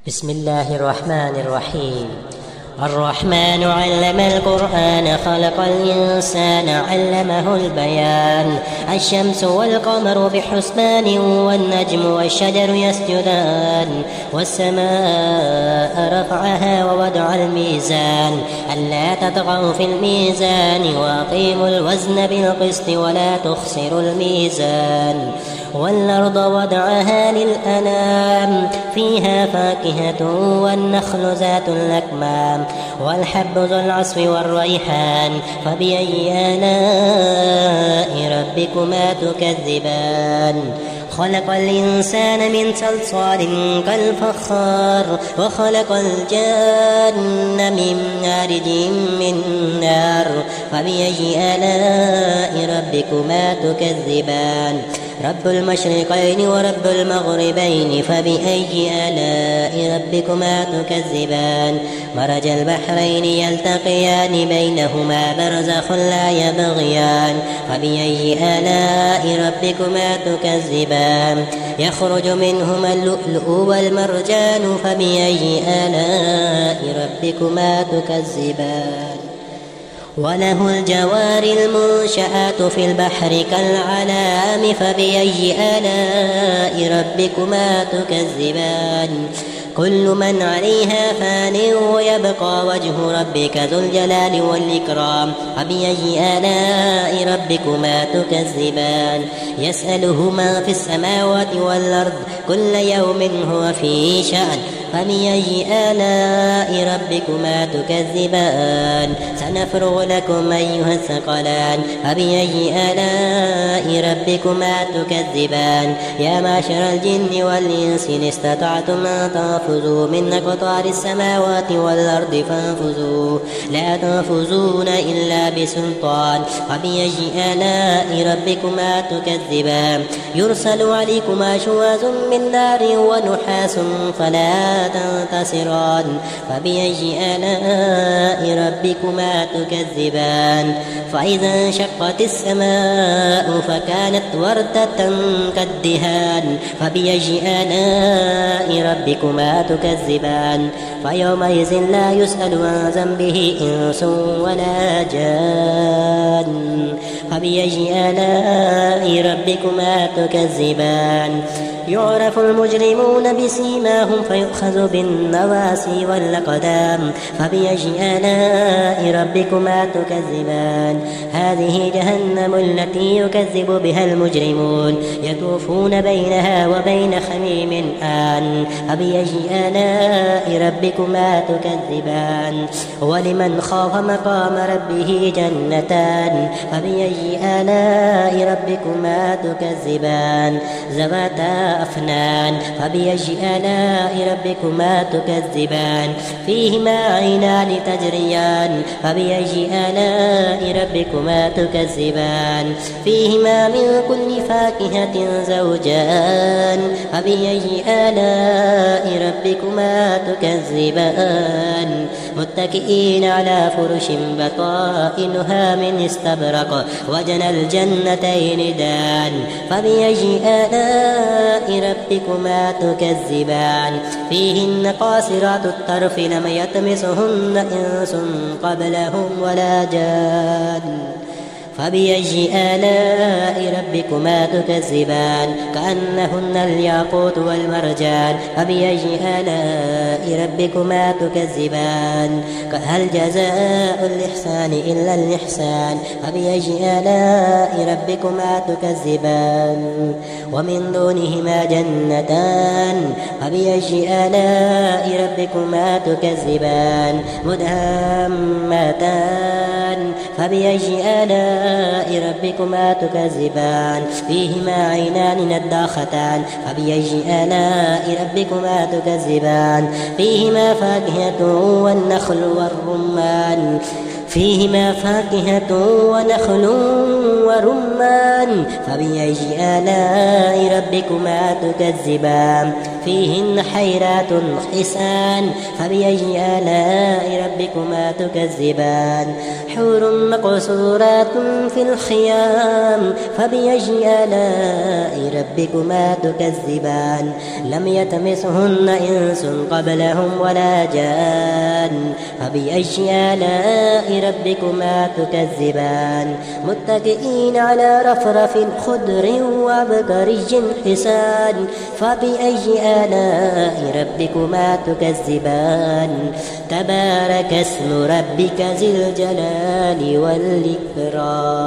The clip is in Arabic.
بسم الله الرحمن الرحيم. الرحمن علم القرآن خلق الإنسان علمه البيان. الشمس والقمر بحسبان والنجم والشجر يسجدان. والسماء رفعها ووضع الميزان ألا تطغوا في الميزان وأقيموا الوزن بالقسط ولا تخسروا الميزان. والأرض وضعها للأنام فيها فاكهة والنخل ذات الأكمام والحب ذو العصف والريحان فبأي آلاء ربكما تكذبان. خلق الإنسان من صلصال كالفخار وخلق الجان من مارج من نار فبأي آلاء ربكما تكذبان. رب المشرقين ورب المغربين فبأي آلاء ربكما تكذبان. مرج البحرين يلتقيان بينهما برزخ لا يبغيان فبأي آلاء ربكما تكذبان. يخرج منهما اللؤلؤ والمرجان فبأي آلاء ربكما تكذبان. وله الجوار المنشآت في البحر كالعلام فبأي آلاء ربكما تكذبان. كل من عليها فان ويبقى وجه ربك ذو الجلال والإكرام فبأي آلاء ربكما تكذبان. يسأله ما في السماوات والأرض كل يوم هو في شأن فبأي آلاء ربكما تكذبان. سنفرغ لكم أيها الثقلان فبأي آلاء ربكما تكذبان. يا معشر الجن والإنس إن استطعتم أن تنفذوا من أقطار السماوات والأرض فانفذوا لا تنفذون إلا بسلطان فبأي آلاء ربكما تكذبان. يرسل عليكما شواظ من نار ونحاس فلا تنتصران فبأي آلاء ربكما تكذبان. فإذا انشقت السماء فكانت وردة كالدهان فبأي آلاء ربكما تكذبان. فيومئذ لا يسأل عن ذنبه إنس ولا جان فبأي آلاء ربكما تكذبان. يعرف المجرمون بسيماهم فيؤخذ بالنواسي والأقدام فبأي آلاء ربكما تكذبان. هذه جهنم التي يكذب بها المجرمون يطوفون بينها وبين خميم آن فبأي آلاء ربكما تكذبان. ولمن خاف مقام ربه جنتان فبأي آلاء ربكما تكذبان. ذواتا أفنان فبأي آلاء ربكما تكذبان. فيهما عينان تجريان فبأي آلاء ربكما تكذبان. فيهما من كل فاكهة زوجان فبأي آلاء ربكما تكذبان. متكئين على فرش بطائنها من استبرق وجنى الجنتين دان فبأي آلاء ربكما تكذبان. فيهن قاصرات الطرف لم يطمسهن إنس قبلهم ولا جان فبأي آلاء ربكما تكذبان. كأنهن الياقوت والمرجان فبأي آلاء ربكما تكذبان. هل جزاء الإحسان إلا الإحسان فبأي آلاء ربكما تكذبان. ومن دونهما جنتان فبأي آلاء ربكما تكذبان. مدهامتان فبأي آلاء ربكما تكذبان. فيهما عينان نضاختان فبأي آلاء ربكما تكذبان. فيهما فاكهة والنخل والرمان فيهما فاكهة ونخل ورمان فبأي آلاء ربكما تكذبان. فيهن حيرات حسان فبأي آلاء ربكما تكذبان حور مقصورات في الخيام فبأي آلاء ربكما تكذبان لم يطمثهن إنس قبلهم ولا جان فبأي آلاء ربكما تكذبان متكئين على رفرف خضر وعبقري حسان فبأي آلاء ربكما تكذبان تبارك اسم ربك ذي الجلال والإكرام.